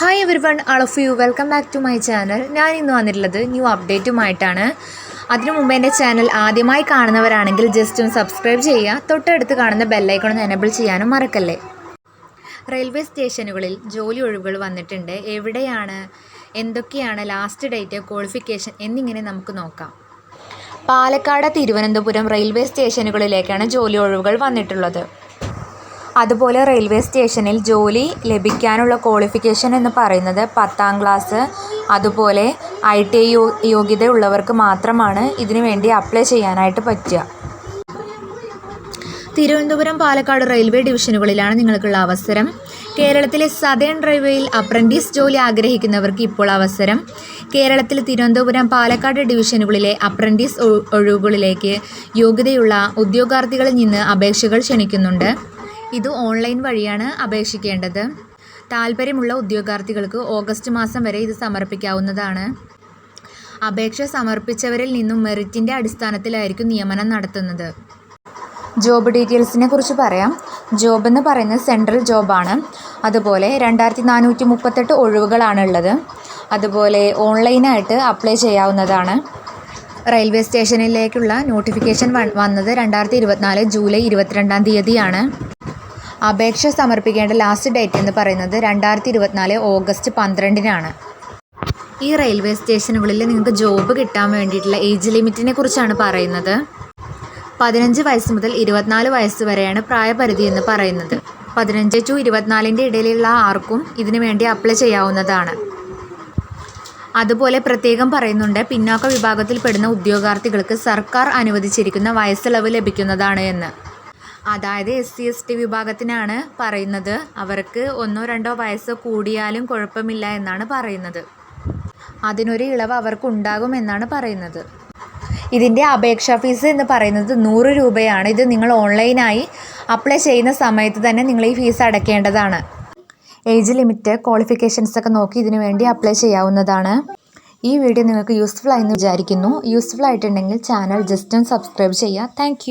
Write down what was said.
Hi everyone, all of you welcome back to my channel. ഞാൻ ഇന്ന് വന്നിട്ടുള്ളത് new അപ്ഡേറ്റുമായിട്ടാണ്. അതിനു മുമ്പ് എൻ്റെ ചാനൽ ആദ്യമായി കാണുന്നവരാണെങ്കിൽ ജസ്റ്റ് ഒന്ന് സബ്സ്ക്രൈബ് ചെയ്യുക. തൊട്ടടുത്ത് കാണുന്ന ബെല്ലൈക്കൺ ഒന്ന് എനേബിൾ ചെയ്യാനും മറക്കല്ലേ. റെയിൽവേ സ്റ്റേഷനുകളിൽ ജോലി ഒഴിവുകൾ വന്നിട്ടുണ്ട്. എവിടെയാണ്, എന്തൊക്കെയാണ് ലാസ്റ്റ് ഡേറ്റ്, ക്വാളിഫിക്കേഷൻ എന്നിങ്ങനെ നമുക്ക് നോക്കാം. പാലക്കാട്, തിരുവനന്തപുരം റെയിൽവേ സ്റ്റേഷനുകളിലേക്കാണ് ജോലി ഒഴിവുകൾ വന്നിട്ടുള്ളത്. അതുപോലെ റെയിൽവേ സ്റ്റേഷനിൽ ജോലി ലഭിക്കാനുള്ള ക്വാളിഫിക്കേഷൻ എന്ന് പറയുന്നത് 10ാം ക്ലാസ്, അതുപോലെ ITI യോഗ്യതയുള്ളവർക്ക് മാത്രമാണ് ഇതിനു വേണ്ടി അപ്ലൈ ചെയ്യാനായിട്ട് പറ്റുക. തിരുവനന്തപുരം, പാലക്കാട് റെയിൽവേ ഡിവിഷനുകളിലാണ് നിങ്ങൾക്കുള്ള അവസരം. കേരളത്തിലെ സതേൺ റെയിൽവേയിൽ അപ്രൻറ്റീസ് ജോലി ആഗ്രഹിക്കുന്നവർക്ക് ഇപ്പോൾ അവസരം. കേരളത്തിൽ തിരുവനന്തപുരം, പാലക്കാട് ഡിവിഷനുകളിലെ അപ്രൻറ്റീസ് ഒഴിവുകളിലേക്ക് യോഗ്യതയുള്ള ഉദ്യോഗാർത്ഥികളിൽ നിന്ന് അപേക്ഷകൾ ക്ഷണിക്കുന്നുണ്ട്. ഇത് ഓൺലൈൻ വഴിയാണ് അപേക്ഷിക്കേണ്ടത്. താൽപ്പര്യമുള്ള ഉദ്യോഗാർത്ഥികൾക്ക് ഓഗസ്റ്റ് മാസം വരെ ഇത് സമർപ്പിക്കാവുന്നതാണ്. അപേക്ഷ സമർപ്പിച്ചവരിൽ നിന്നും മെറിറ്റിൻ്റെ അടിസ്ഥാനത്തിലായിരിക്കും നിയമനം നടത്തുന്നത്. ജോബ് ഡീറ്റെയിൽസിനെ കുറിച്ച് പറയാം. ജോബ് എന്ന് പറയുന്നത് സെൻട്രൽ ജോബാണ്. അതുപോലെ 2438 ഒഴിവുകളാണ് ഉള്ളത്. അതുപോലെ ഓൺലൈനായിട്ട് അപ്ലൈ ചെയ്യാവുന്നതാണ്. റെയിൽവേ സ്റ്റേഷനിലേക്കുള്ള നോട്ടിഫിക്കേഷൻ വന്നത് 2024 ജൂലൈ 22-ാം തീയതിയാണ്. അപേക്ഷ സമർപ്പിക്കേണ്ട ലാസ്റ്റ് ഡേറ്റ് എന്ന് പറയുന്നത് 2024 ഓഗസ്റ്റ് 12-നാണ്. ഈ റെയിൽവേ സ്റ്റേഷനുകളിൽ നിങ്ങൾക്ക് ജോബ് കിട്ടാൻ വേണ്ടിയിട്ടുള്ള ഏജ് ലിമിറ്റിനെ കുറിച്ചാണ് പറയുന്നത്. 15 വയസ്സ് മുതൽ 24 വയസ്സ് വരെയാണ് പ്രായപരിധി എന്ന് പറയുന്നത്. 15 to 24 ഇടയിലുള്ള ആർക്കും ഇതിനു വേണ്ടി അപ്ലൈ ചെയ്യാവുന്നതാണ്. അതുപോലെ പ്രത്യേകം പറയുന്നുണ്ട്, പിന്നാക്ക വിഭാഗത്തിൽപ്പെടുന്ന ഉദ്യോഗാർത്ഥികൾക്ക് സർക്കാർ അനുവദിച്ചിരിക്കുന്ന വയസ്സിളവ് ലഭിക്കുന്നതാണ് എന്ന്. അതായത് SC/ST വിഭാഗത്തിനാണ് പറയുന്നത്. അവർക്ക് 1-2 വയസ്സ് കൂടിയാലും കുഴപ്പമില്ല എന്നാണ് പറയുന്നത്. അതിനൊരു ഇളവ് അവർക്ക് ഉണ്ടാകുമെന്നാണ് പറയുന്നത്. ഇതിൻ്റെ അപേക്ഷാ ഫീസ് എന്ന് പറയുന്നത് 100 രൂപയാണ്. ഇത് നിങ്ങൾ ഓൺലൈനായി അപ്ലൈ ചെയ്യുന്ന സമയത്ത് തന്നെ നിങ്ങൾ ഈ ഫീസ് അടയ്ക്കേണ്ടതാണ്. ഏജ് ലിമിറ്റ്, ക്വാളിഫിക്കേഷൻസ് ഒക്കെ നോക്കി ഇതിനു വേണ്ടി അപ്ലൈ ചെയ്യാവുന്നതാണ്. ഈ വീഡിയോ നിങ്ങൾക്ക് യൂസ്ഫുൾ ആയെന്ന് വിചാരിക്കുന്നു. യൂസ്ഫുൾ ആയിട്ടുണ്ടെങ്കിൽ ചാനൽ ജസ്റ്റ് ഒന്ന് സബ്സ്ക്രൈബ് ചെയ്യുക. താങ്ക്